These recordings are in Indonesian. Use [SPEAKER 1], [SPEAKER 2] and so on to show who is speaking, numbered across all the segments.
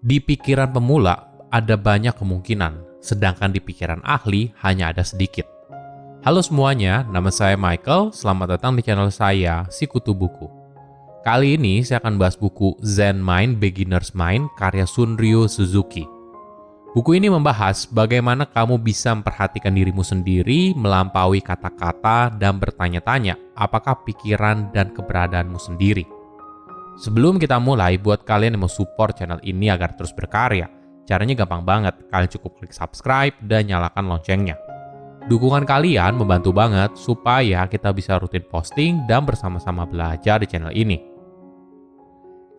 [SPEAKER 1] Di pikiran pemula ada banyak kemungkinan, sedangkan di pikiran ahli hanya ada sedikit. Halo semuanya, nama saya Michael. Selamat datang di channel saya, Sikutu Buku. Kali ini saya akan bahas buku Zen Mind, Beginner's Mind karya Shunryu Suzuki. Buku ini membahas bagaimana kamu bisa memperhatikan dirimu sendiri, melampaui kata-kata, dan bertanya-tanya apakah pikiran dan keberadaanmu sendiri. Sebelum kita mulai, buat kalian yang mau support channel ini agar terus berkarya, caranya gampang banget. Kalian cukup klik subscribe dan nyalakan loncengnya. Dukungan kalian membantu banget supaya kita bisa rutin posting dan bersama-sama belajar di channel ini.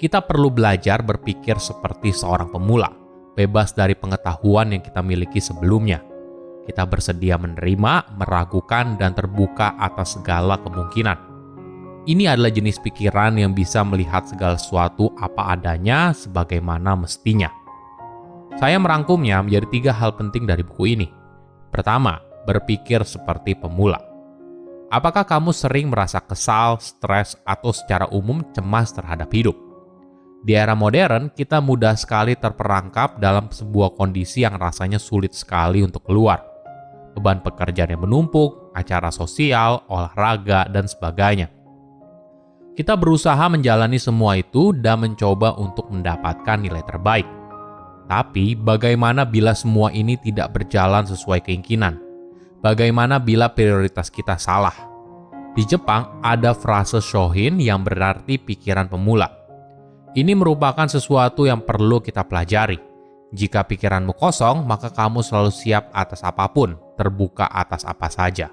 [SPEAKER 1] Kita perlu belajar berpikir seperti seorang pemula, bebas dari pengetahuan yang kita miliki sebelumnya. Kita bersedia menerima, meragukan, dan terbuka atas segala kemungkinan. Ini adalah jenis pikiran yang bisa melihat segala sesuatu apa adanya sebagaimana mestinya. Saya merangkumnya menjadi 3 hal penting dari buku ini. Pertama, berpikir seperti pemula. Apakah kamu sering merasa kesal, stres, atau secara umum cemas terhadap hidup? Di era modern, kita mudah sekali terperangkap dalam sebuah kondisi yang rasanya sulit sekali untuk keluar. Beban pekerjaan yang menumpuk, acara sosial, olahraga, dan sebagainya. Kita berusaha menjalani semua itu dan mencoba untuk mendapatkan nilai terbaik. Tapi, bagaimana bila semua ini tidak berjalan sesuai keinginan? Bagaimana bila prioritas kita salah? Di Jepang, ada frase shohin yang berarti pikiran pemula. Ini merupakan sesuatu yang perlu kita pelajari. Jika pikiranmu kosong, maka kamu selalu siap atas apapun, terbuka atas apa saja.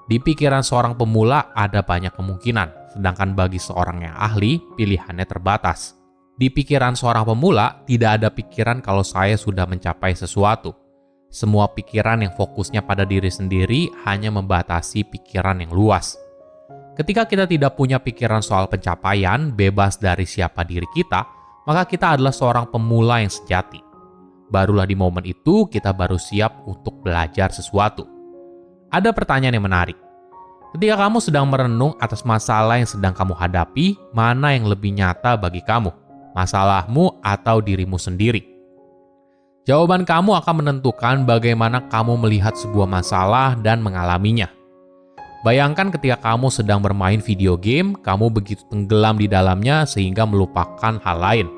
[SPEAKER 1] Di pikiran seorang pemula ada banyak kemungkinan, sedangkan bagi seorang yang ahli, pilihannya terbatas. Di pikiran seorang pemula, tidak ada pikiran kalau saya sudah mencapai sesuatu. Semua pikiran yang fokusnya pada diri sendiri hanya membatasi pikiran yang luas. Ketika kita tidak punya pikiran soal pencapaian, bebas dari siapa diri kita, maka kita adalah seorang pemula yang sejati. Barulah di momen itu kita baru siap untuk belajar sesuatu. Ada pertanyaan yang menarik. Ketika kamu sedang merenung atas masalah yang sedang kamu hadapi, mana yang lebih nyata bagi kamu? Masalahmu atau dirimu sendiri? Jawaban kamu akan menentukan bagaimana kamu melihat sebuah masalah dan mengalaminya. Bayangkan ketika kamu sedang bermain video game, kamu begitu tenggelam di dalamnya sehingga melupakan hal lain.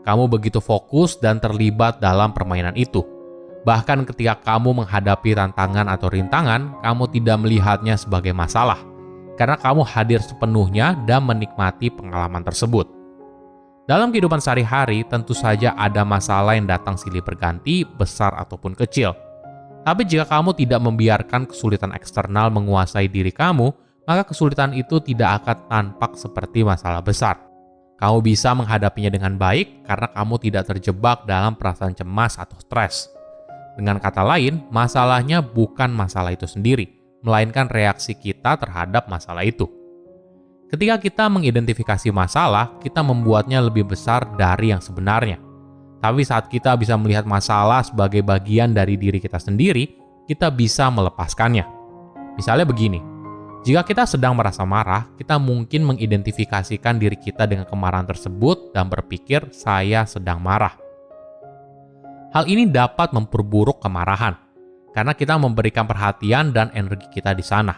[SPEAKER 1] Kamu begitu fokus dan terlibat dalam permainan itu. Bahkan ketika kamu menghadapi tantangan atau rintangan, kamu tidak melihatnya sebagai masalah, karena kamu hadir sepenuhnya dan menikmati pengalaman tersebut. Dalam kehidupan sehari-hari, tentu saja ada masalah yang datang silih berganti, besar ataupun kecil. Tapi jika kamu tidak membiarkan kesulitan eksternal menguasai diri kamu, maka kesulitan itu tidak akan tampak seperti masalah besar. Kamu bisa menghadapinya dengan baik karena kamu tidak terjebak dalam perasaan cemas atau stres. Dengan kata lain, masalahnya bukan masalah itu sendiri, melainkan reaksi kita terhadap masalah itu. Ketika kita mengidentifikasi masalah, kita membuatnya lebih besar dari yang sebenarnya. Tapi saat kita bisa melihat masalah sebagai bagian dari diri kita sendiri, kita bisa melepaskannya. Misalnya begini, jika kita sedang merasa marah, kita mungkin mengidentifikasikan diri kita dengan kemarahan tersebut dan berpikir, saya sedang marah. Hal ini dapat memperburuk kemarahan, karena kita memberikan perhatian dan energi kita di sana.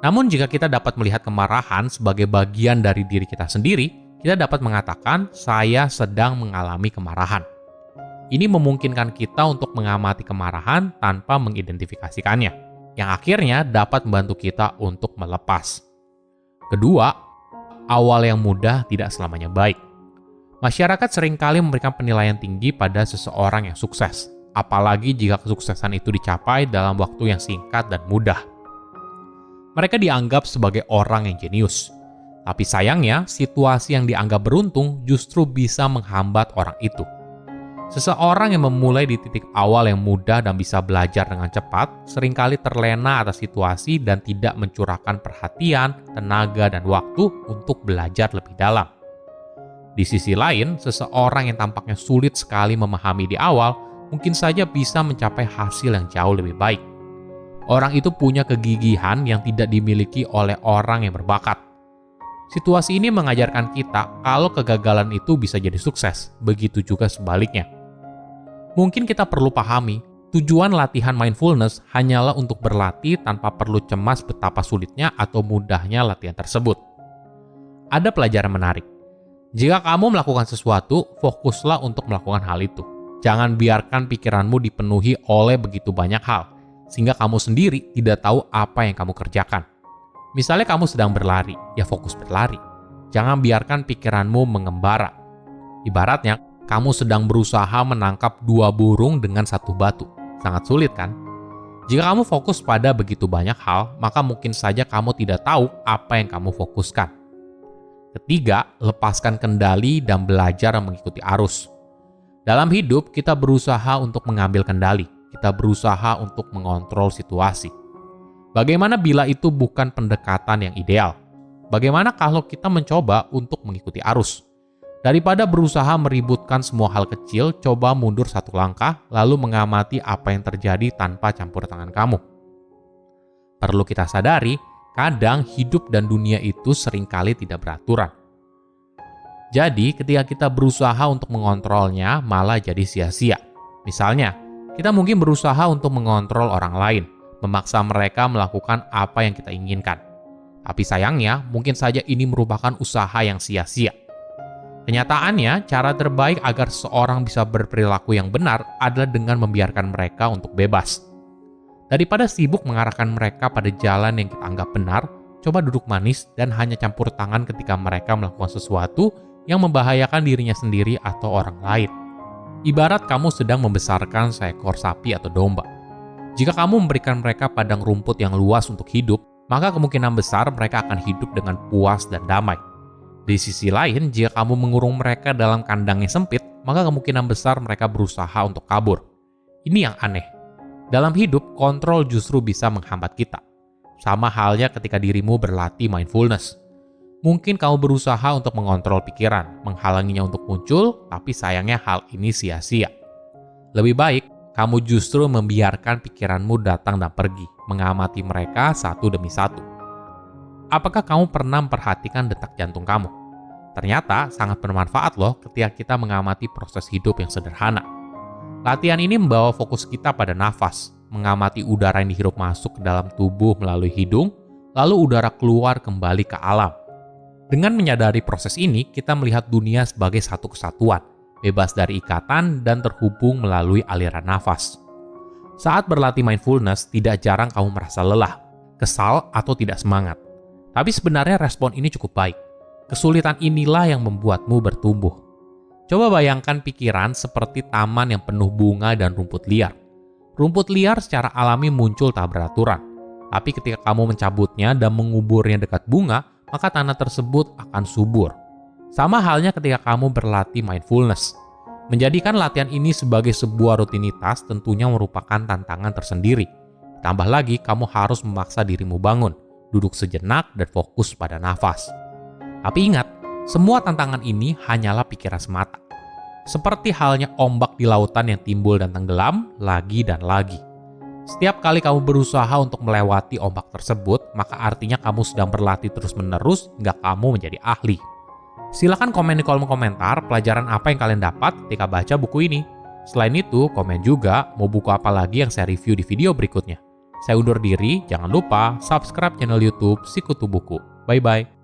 [SPEAKER 1] Namun jika kita dapat melihat kemarahan sebagai bagian dari diri kita sendiri, kita dapat mengatakan, saya sedang mengalami kemarahan. Ini memungkinkan kita untuk mengamati kemarahan tanpa mengidentifikasikannya, yang akhirnya dapat membantu kita untuk melepas. Kedua, awal yang mudah tidak selamanya baik. Masyarakat seringkali memberikan penilaian tinggi pada seseorang yang sukses, apalagi jika kesuksesan itu dicapai dalam waktu yang singkat dan mudah. Mereka dianggap sebagai orang yang jenius. Tapi sayangnya, situasi yang dianggap beruntung justru bisa menghambat orang itu. Seseorang yang memulai di titik awal yang mudah dan bisa belajar dengan cepat, seringkali terlena atas situasi dan tidak mencurahkan perhatian, tenaga, dan waktu untuk belajar lebih dalam. Di sisi lain, seseorang yang tampaknya sulit sekali memahami di awal, mungkin saja bisa mencapai hasil yang jauh lebih baik. Orang itu punya kegigihan yang tidak dimiliki oleh orang yang berbakat. Situasi ini mengajarkan kita kalau kegagalan itu bisa jadi sukses, begitu juga sebaliknya. Mungkin kita perlu pahami, tujuan latihan mindfulness hanyalah untuk berlatih tanpa perlu cemas betapa sulitnya atau mudahnya latihan tersebut. Ada pelajaran menarik. Jika kamu melakukan sesuatu, fokuslah untuk melakukan hal itu. Jangan biarkan pikiranmu dipenuhi oleh begitu banyak hal, sehingga kamu sendiri tidak tahu apa yang kamu kerjakan. Misalnya kamu sedang berlari, ya fokus berlari. Jangan biarkan pikiranmu mengembara. Ibaratnya, kamu sedang berusaha menangkap 2 burung dengan 1 batu. Sangat sulit kan? Jika kamu fokus pada begitu banyak hal, maka mungkin saja kamu tidak tahu apa yang kamu fokuskan. Ketiga, lepaskan kendali dan belajar mengikuti arus. Dalam hidup, kita berusaha untuk mengambil kendali. Kita berusaha untuk mengontrol situasi. Bagaimana bila itu bukan pendekatan yang ideal? Bagaimana kalau kita mencoba untuk mengikuti arus? Daripada berusaha meributkan semua hal kecil, coba mundur 1 langkah, lalu mengamati apa yang terjadi tanpa campur tangan kamu. Perlu kita sadari, kadang hidup dan dunia itu seringkali tidak beraturan. Jadi, ketika kita berusaha untuk mengontrolnya, malah jadi sia-sia. Misalnya, kita mungkin berusaha untuk mengontrol orang lain, memaksa mereka melakukan apa yang kita inginkan. Tapi sayangnya, mungkin saja ini merupakan usaha yang sia-sia. Kenyataannya, cara terbaik agar seseorang bisa berperilaku yang benar adalah dengan membiarkan mereka untuk bebas. Daripada sibuk mengarahkan mereka pada jalan yang kita anggap benar, coba duduk manis dan hanya campur tangan ketika mereka melakukan sesuatu yang membahayakan dirinya sendiri atau orang lain. Ibarat kamu sedang membesarkan seekor sapi atau domba. Jika kamu memberikan mereka padang rumput yang luas untuk hidup, maka kemungkinan besar mereka akan hidup dengan puas dan damai. Di sisi lain, jika kamu mengurung mereka dalam kandang yang sempit, maka kemungkinan besar mereka berusaha untuk kabur. Ini yang aneh. Dalam hidup, kontrol justru bisa menghambat kita. Sama halnya ketika dirimu berlatih mindfulness. Mungkin kamu berusaha untuk mengontrol pikiran, menghalanginya untuk muncul, tapi sayangnya hal ini sia-sia. Lebih baik, kamu justru membiarkan pikiranmu datang dan pergi, mengamati mereka satu demi satu. Apakah kamu pernah memperhatikan detak jantung kamu? Ternyata sangat bermanfaat loh ketika kita mengamati proses hidup yang sederhana. Latihan ini membawa fokus kita pada nafas, mengamati udara yang dihirup masuk ke dalam tubuh melalui hidung, lalu udara keluar kembali ke alam. Dengan menyadari proses ini, kita melihat dunia sebagai satu kesatuan, bebas dari ikatan dan terhubung melalui aliran nafas. Saat berlatih mindfulness, tidak jarang kamu merasa lelah, kesal, atau tidak semangat. Tapi sebenarnya respon ini cukup baik. Kesulitan inilah yang membuatmu bertumbuh. Coba bayangkan pikiran seperti taman yang penuh bunga dan rumput liar. Rumput liar secara alami muncul tak beraturan. Tapi ketika kamu mencabutnya dan menguburnya dekat bunga, maka tanah tersebut akan subur. Sama halnya ketika kamu berlatih mindfulness. Menjadikan latihan ini sebagai sebuah rutinitas tentunya merupakan tantangan tersendiri. Tambah lagi, kamu harus memaksa dirimu bangun, duduk sejenak, dan fokus pada nafas. Tapi ingat, semua tantangan ini hanyalah pikiran semata. Seperti halnya ombak di lautan yang timbul dan tenggelam lagi dan lagi. Setiap kali kamu berusaha untuk melewati ombak tersebut, maka artinya kamu sedang berlatih terus-menerus hingga kamu menjadi ahli. Silahkan komen di kolom komentar pelajaran apa yang kalian dapat ketika baca buku ini. Selain itu, komen juga mau buku apa lagi yang saya review di video berikutnya. Saya undur diri, jangan lupa subscribe channel YouTube Sikutu Buku. Bye-bye.